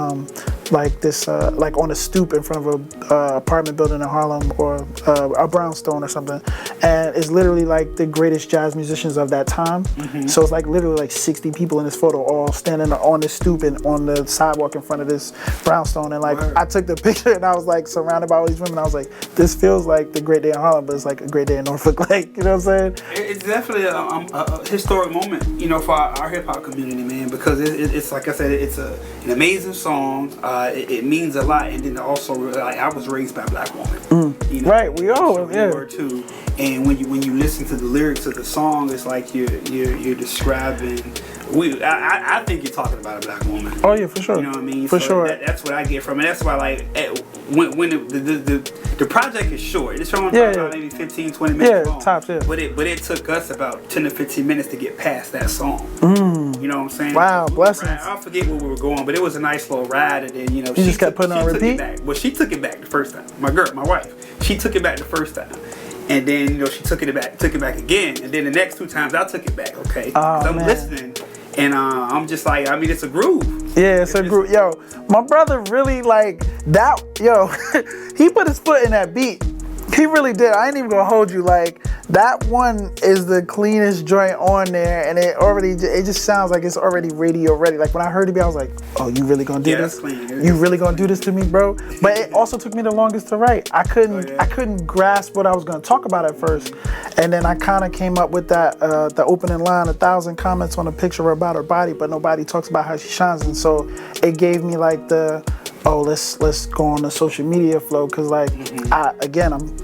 like this like on a stoop in front of a apartment building in Harlem or a brownstone or something. And it's literally like the greatest jazz musicians of that time. So it's like literally like 60 people in this photo all standing on this stoop and on the sidewalk in front of this brownstone. And like I took the picture and I was like surrounded by all these women. I was like, this feels like the Great Day in Harlem, but it's like a great day in Norfolk, like, you know what I'm saying? It's definitely a historic moment, you know, for our hip hop community, man, because it's like I said, it's an amazing song. It means a lot, and then also, like, I was raised by a black woman. You know, right, we all, yeah. You were too. And when you listen to the lyrics of the song, it's like you're describing. I think you're talking about a black woman. Oh yeah, for sure. You know what I mean? For sure. That's what I get from it. That's why, like, when the project is short, it's showing about maybe 15, 20 minutes long. Tops, yeah. But it took us about 10 to 15 minutes to get past that song. You know what I'm saying? Wow, blessings. I forget where we were going, but it was a nice little ride, and then, you know, she just kept putting on repeat. Well, she took it back the first time. My wife, she took it back the first time. And then, you know, she took it back again. And then the next 2 times I took it back, okay? Oh, I'm man. listening, and I'm just like, I mean, it's a groove. Yeah, it's a group. Yo, my brother really like that. Yo, he put his foot in that beat. He really did. I ain't even gonna hold you. Like, that one is the cleanest joint on there, and it just sounds like it's already radio ready. Like, when I heard it, I was like, oh, you really gonna do this? Clean. You really gonna do this to me, bro? But it also took me the longest to write. I couldn't grasp what I was gonna talk about at first, and then I kind of came up with that the opening line: 1,000 comments on a picture about her body, but nobody talks about how she shines. And so it gave me like let's go on the social media flow, because like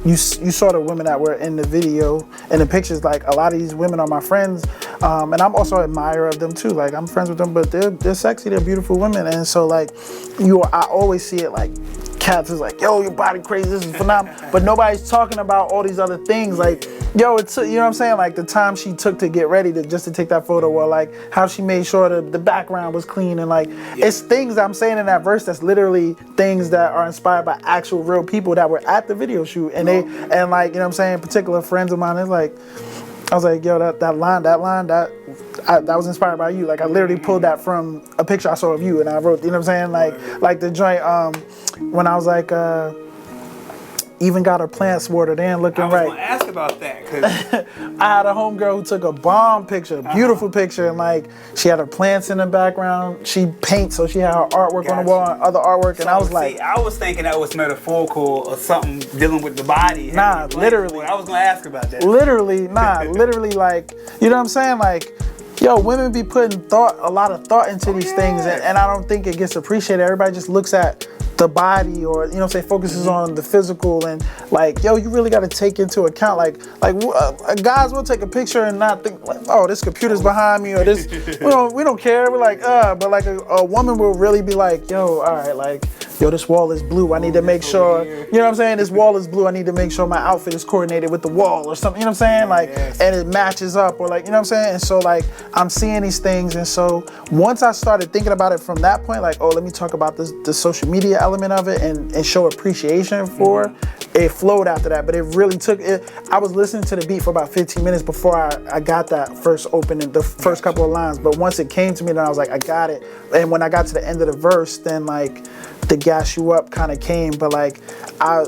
you saw the women that were in the video and the pictures. Like, a lot of these women are my friends, and I'm also an admirer of them too. Like, I'm friends with them, but they're sexy, they're beautiful women. And so like I always see it like cats is like, yo, your body crazy, this is phenomenal, but nobody's talking about all these other things. Like, yo, it's, you know what I'm saying, like the time she took to get ready just to take that photo, or like how she made sure the background was clean, and like it's things I'm saying in that verse that's literally things that are inspired by actual real people that were at the video shoot, and and like, you know what I'm saying, particular friends of mine. It's like, I was like, yo, that line that was inspired by you. Like, I literally pulled that from a picture I saw of you, and I wrote, you know what I'm saying, like the joint when I was like, even got her plants watered in, looking right. I was gonna ask about that, cause I had a homegirl who took a bomb picture, beautiful picture, and like she had her plants in the background. She paints, so she had her artwork on the wall, and other artwork, so, and I was like, I was thinking that was metaphorical or something dealing with the body. Nah, literally. I was gonna ask about that. Literally, literally, like, you know what I'm saying, like. Yo, women be putting a lot of thought into these things, and I don't think it gets appreciated. Everybody just looks at the body, or, you know what I'm saying, focuses on the physical, and like, yo, you really got to take into account, like guys will take a picture and not think like, oh, this computer's behind me, or this, we don't care. We're like, but like a woman will really be like, yo, all right, like, yo, this wall is blue. I need to make sure, you know what I'm saying? This wall is blue. I need to make sure my outfit is coordinated with the wall, or something, you know what I'm saying? Like, and it matches up, or like, you know what I'm saying? And so like, I'm seeing these things. And so once I started thinking about it from that point, like, oh, let me talk about the social media element of it and show appreciation for it, flowed after that. But it really took it. I was listening to the beat for about 15 minutes before I got that first opening, the first couple of lines. But once it came to me, then I was like, I got it. And when I got to the end of the verse, then like, the gas you up kind of came. But like, I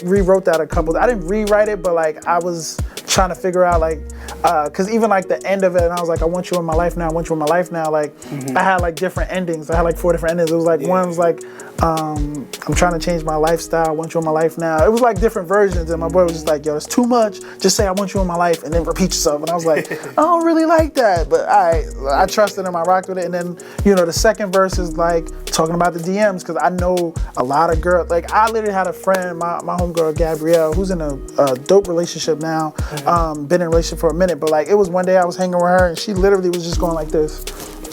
rewrote that I didn't rewrite it, but like, I was trying to figure out like, cause even like the end of it, and I was like, I want you in my life now, I want you in my life now. Like, I had like different endings. I had like 4 different endings. It was like, one was like, I'm trying to change my lifestyle, I want you in my life now. It was like different versions, and my boy was just like, yo, it's too much. Just say I want you in my life and then repeat yourself. And I was like, I don't really like that, but I trusted him, I rocked with it. And then, you know, the second verse is like talking about the DMs, because I know a lot of girls. Like, I literally had a friend, my homegirl Gabrielle, who's in a dope relationship now, been in a relationship for a minute, but like, it was one day I was hanging with her, and she literally was just going like this.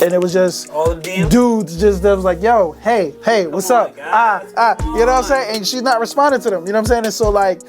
And it was just all the DMs? Dudes just that was like, yo, hey, what's up? You know what I'm saying? And she's not responding to them. You know what I'm saying? And so like,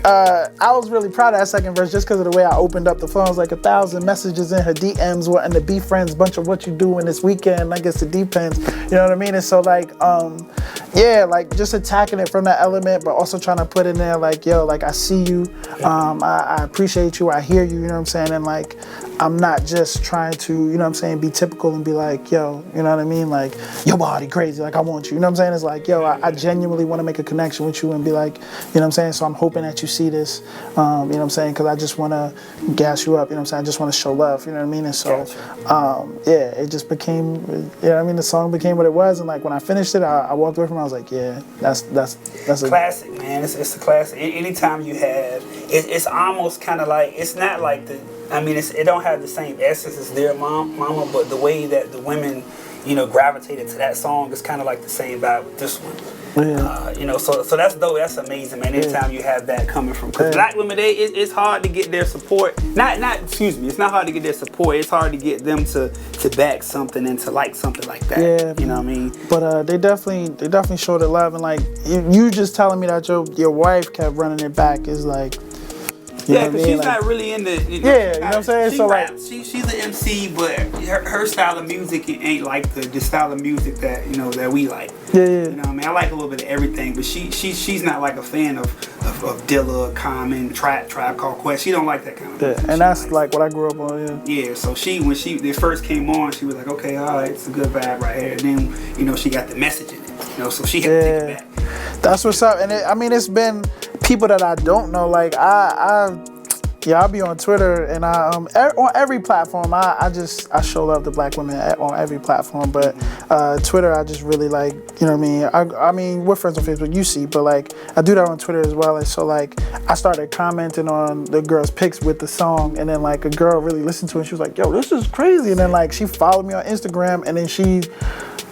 I was really proud of that second verse just because of the way I opened up the phone. It was like 1,000 messages in her DMs wanting to be friends, bunch of what you doing this weekend. I guess it depends. You know what I mean? And so like, like just attacking it from that element, but also trying to put in there like, yo, like, I see you, I appreciate you, I hear you. You know what I'm saying? And like, I'm not just trying to, you know what I'm saying, be typical and be like, yo, you know what I mean? Like, your body crazy, like, I want you. You know what I'm saying? It's like, yo, I genuinely want to make a connection with you and be like, you know what I'm saying? So I'm hoping that you see this, you know what I'm saying? Because I just want to gas you up, you know what I'm saying? I just want to show love, you know what I mean? And so, it just became, you know what I mean? The song became what it was. And like, when I finished it, I walked away from it, I was like, yeah, that's a classic, man. It's a classic. Anytime you have, it's almost kind of like, it's not like it don't have the same essence as Dear Mama, but the way that the women, you know, gravitated to that song is kind of like the same vibe with this one. Yeah. You know, so that's dope. That's amazing, man. Anytime you have that coming from, because black women, it's hard to get their support. It's not hard to get their support. It's hard to get them to back something and to like something like that. Yeah. You know what I mean? But they definitely showed it love, and like you just telling me that your wife kept running it back is like, You know Yeah, what I because mean? she's Like, not really in the. Yeah, you know what I'm saying? She So, like- raps. She's an MC, but her style of music ain't like the style of music that that we like. Yeah. You know what I mean? I like a little bit of everything, but she's not like a fan of Dilla, Common, Tribe Called Quest. She don't like that kind of music. and that's like what I grew up on. Yeah, so when they first came on, she was like, okay, all right, it's a good vibe right here. And then, she got the message in it, so she had to take it back. That's what's up. And it's been people that I don't know. Like I'll be on Twitter and on every platform. I show love to black women on every platform. But Twitter, I just really like, you know what I mean? I mean, we're friends on Facebook, you see, but like I do that on Twitter as well. And so like I started commenting on the girls' pics with the song, and then like a girl really listened to it. And she was like, "Yo, this is crazy." And then like she followed me on Instagram, and then she, you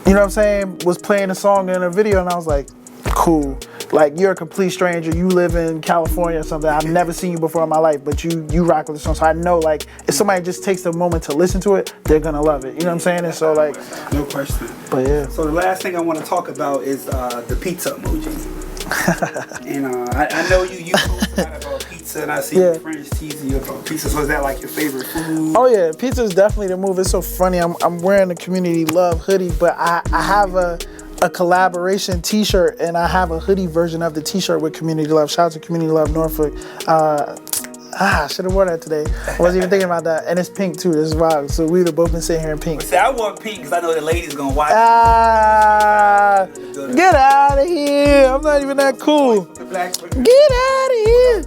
know what I'm saying, was playing the song in a video, and I was like, cool. Like, you're a complete stranger. You live in California or something. I've never seen you before in my life, but you rock with the song. So I know, like, if somebody just takes the moment to listen to it, they're gonna love it. You know what I'm saying? And so, like, no question. But yeah. So the last thing I want to talk about is the pizza emoji. And I know you post a lot about pizza, and I see your friends teasing you about pizza. So is that like your favorite food? Oh yeah, pizza is definitely the move. It's so funny. I'm wearing the Community Love hoodie, but I have a collaboration t-shirt, and I have a hoodie version of the t-shirt with Community Love. Shout out to Community Love Norfolk. I should have worn that today. I wasn't even thinking about that. And it's pink too, this is wild. So we'd have both been sitting here in pink. See, I want pink because I know the ladies gonna watch Get out of here. I'm not even that cool. Get out of here.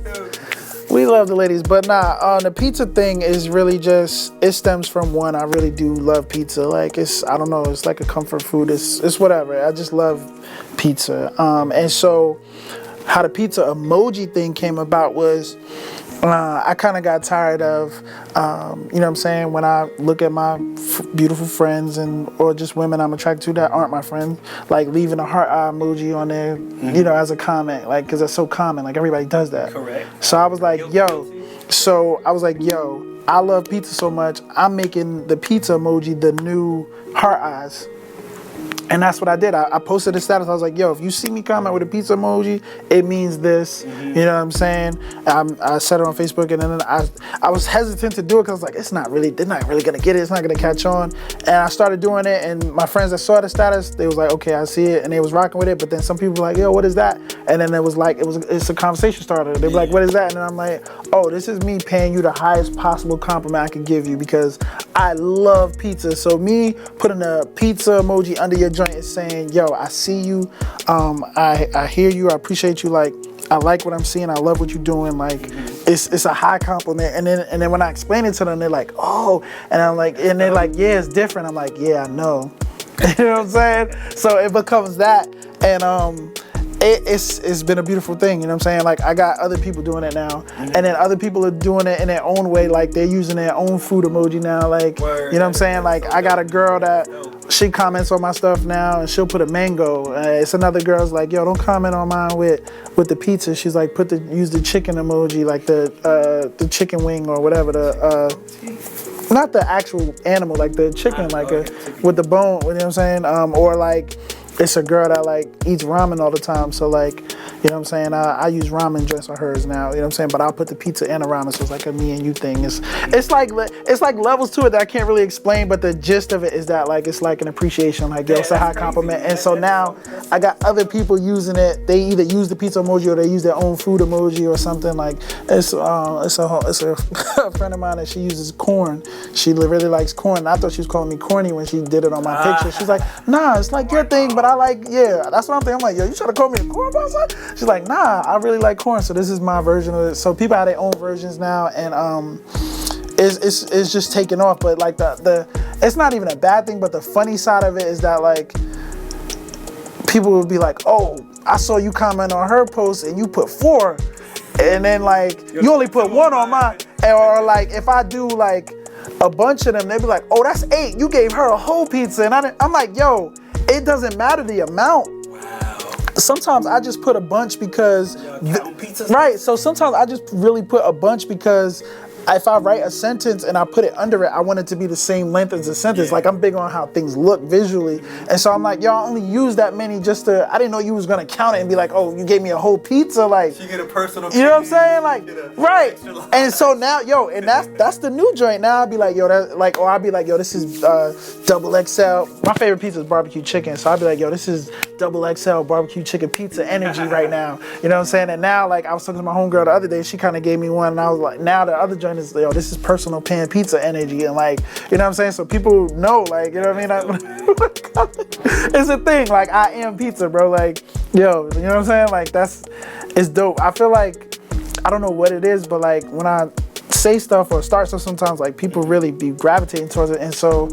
We love the ladies, but the pizza thing is really just, it stems from one, I really do love pizza. Like, I don't know, it's like a comfort food. It's whatever. I just love pizza. And so how the pizza emoji thing came about was, I kind of got tired of, you know what I'm saying, when I look at my beautiful friends or just women I'm attracted to that aren't my friends, like leaving a heart eye emoji on there, you know, as a comment, like, because that's so common, like everybody does that. Correct. So I was like, yo, I love pizza so much, I'm making the pizza emoji the new heart eyes. And that's what I did. I posted a status. I was like, yo, if you see me comment with a pizza emoji, it means this. You know what I'm saying? I said it on Facebook, and then I was hesitant to do it because I was like, they're not really going to get it. It's not going to catch on. And I started doing it, and my friends that saw the status, they was like, okay, I see it. And they was rocking with it. But then some people were like, yo, what is that? And then it was like, it's a conversation starter. They were like, what is that? And then I'm like, oh, this is me paying you the highest possible compliment I could give you because I love pizza. So me putting a pizza emoji under your joint is saying, yo, I see you, I hear you, I appreciate you, like, I like what I'm seeing, I love what you're doing, like, it's a high compliment. And then when I explain it to them, they're like, oh, and I'm like, and they're like, yeah, it's different. I'm like, yeah, I know. You know what I'm saying? So it becomes that, and it's been a beautiful thing, you know what I'm saying? Like, I got other people doing it now, and then other people are doing it in their own way, like they're using their own food emoji now, like, you know what I'm saying? Like, I got a girl that she comments on my stuff now, and she'll put a mango. It's another girl's like, yo, don't comment on mine with the pizza. She's like, use the chicken emoji, like the chicken wing or whatever, not the actual animal, like the chicken, like with the bone, you know what I'm saying? Or like, it's a girl that like eats ramen all the time, so like, you know what I'm saying, I use ramen dress on hers now, you know what I'm saying, but I'll put the pizza in a ramen, so it's like a me and you thing. It's like levels to it that I can't really explain, but the gist of it is that like it's like an appreciation, like, yo, it's a high compliment. And so now I got other people using it. They either use the pizza emoji or they use their own food emoji or something. Like, it's a friend of mine that she uses corn. She really likes corn, and I thought she was calling me corny when she did it on my picture. She's like, nah, it's like your thing, but I like, yeah, that's what I'm thinking. I'm like, yo, you trying to call me a corn boss? She's like, nah, I really like corn, so this is my version of it. So people have their own versions now, and it's just taking off. But like the it's not even a bad thing, but the funny side of it is that like people will be like, oh, I saw you comment on her post and you put 4, and then like you only put 1 on mine. Or like if I do like a bunch of them, they'll be like, oh, that's 8. You gave her a whole pizza, and I'm like, yo, it doesn't matter the amount. Sometimes I just put a bunch because, right, so sometimes I just really put a bunch because if I write a sentence and I put it under it, I want it to be the same length as the sentence. Like, I'm big on how things look visually. And so I'm like, y'all only use that many just to, I didn't know you was gonna count it and be like, oh, you gave me a whole pizza. Like, You get a personal. you know what I'm saying? Like, right. And so now, yo, and that's the new joint. Now I'll be like, yo, that, like, or I'll be like, yo, this is double XL. My favorite pizza is barbecue chicken. So I'll be like, yo, this is double XL barbecue chicken pizza energy right now. You know what I'm saying? And now, like, I was talking to my homegirl the other day, she kind of gave me one, and I was like, now the other joint is, yo, this is personal pan pizza energy. And like, you know what I'm saying? So people know, like, you know what I mean? It's a thing. Like, I am pizza, bro. Like, yo, you know what I'm saying? Like, it's dope. I feel like, I don't know what it is, but like, when I say stuff or start stuff, sometimes like people really be gravitating towards it, and so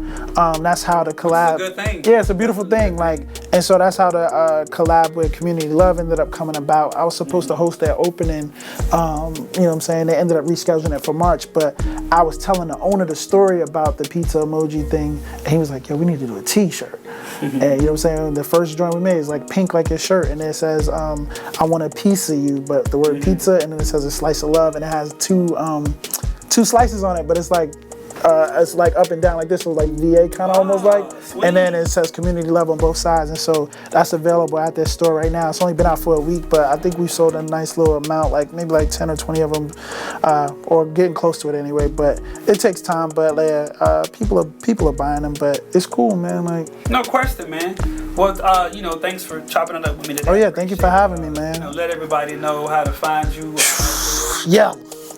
that's how the collab. It's a good thing. Yeah, it's a beautiful thing. Like, and so that's how the collab with Community Love ended up coming about. I was supposed to host that opening. You know what I'm saying? They ended up rescheduling it for March, but I was telling the owner the story about the pizza emoji thing, and he was like, "Yo, we need to do a T-shirt." And you know what I'm saying? The first joint we made is like pink like your shirt, and it says, "I want a piece of you," but the word pizza, and then it says a slice of love, and it has two slices on it, but it's like up and down like this, so like VA kind of almost like, sweet. and then it says Community Love on both sides, and so that's available at their store right now. It's only been out for a week, but I think we sold a nice little amount, like maybe like 10 or 20 of them, or getting close to it anyway. But it takes time, but people are buying them, but it's cool, man. Like, no question, man. Well, you know, thanks for chopping it up with me today. oh yeah, thank you for having me, man. You know, let everybody know how to find you. Yeah.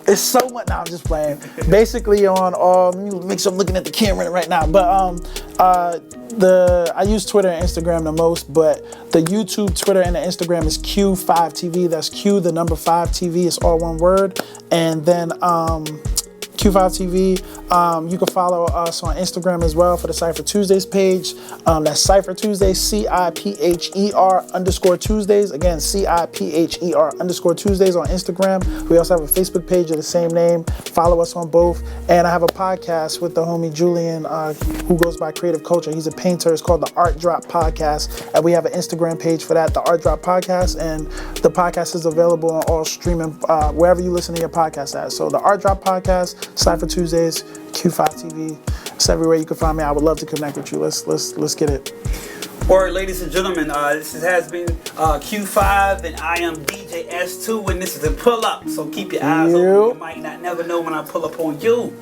It's so much. Nah, I'm just playing. Basically on all. Let me make sure I'm looking at the camera right now. But I use Twitter and Instagram the most, but the YouTube, Twitter, and the Instagram is Q5TV. That's Q, the number 5 TV. It's all one word. And then Q5TV. You can follow us on Instagram as well for the C.I.P.H.E.R. Tuesdays page. That's C.I.P.H.E.R. Tuesdays, C.I.P.H.E.R. Tuesdays. Again, C.I.P.H.E.R. Tuesdays on Instagram. We also have a Facebook page of the same name. Follow us on both. And I have a podcast with the homie Julian, who goes by Creative Culture. He's a painter. It's called the Art Drop Podcast. And we have an Instagram page for that, the Art Drop Podcast. And the podcast is available on all streaming, wherever you listen to your podcast at. So the Art Drop Podcast, C.I.P.H.E.R. Tuesdays, Q5TV. It's everywhere you can find me. I would love to connect with you. Let's get it. All right, ladies and gentlemen, this has been Q5, and I am DJ S2, and this is a Pull Up. So keep your eyes open. You might not never know when I pull up on you.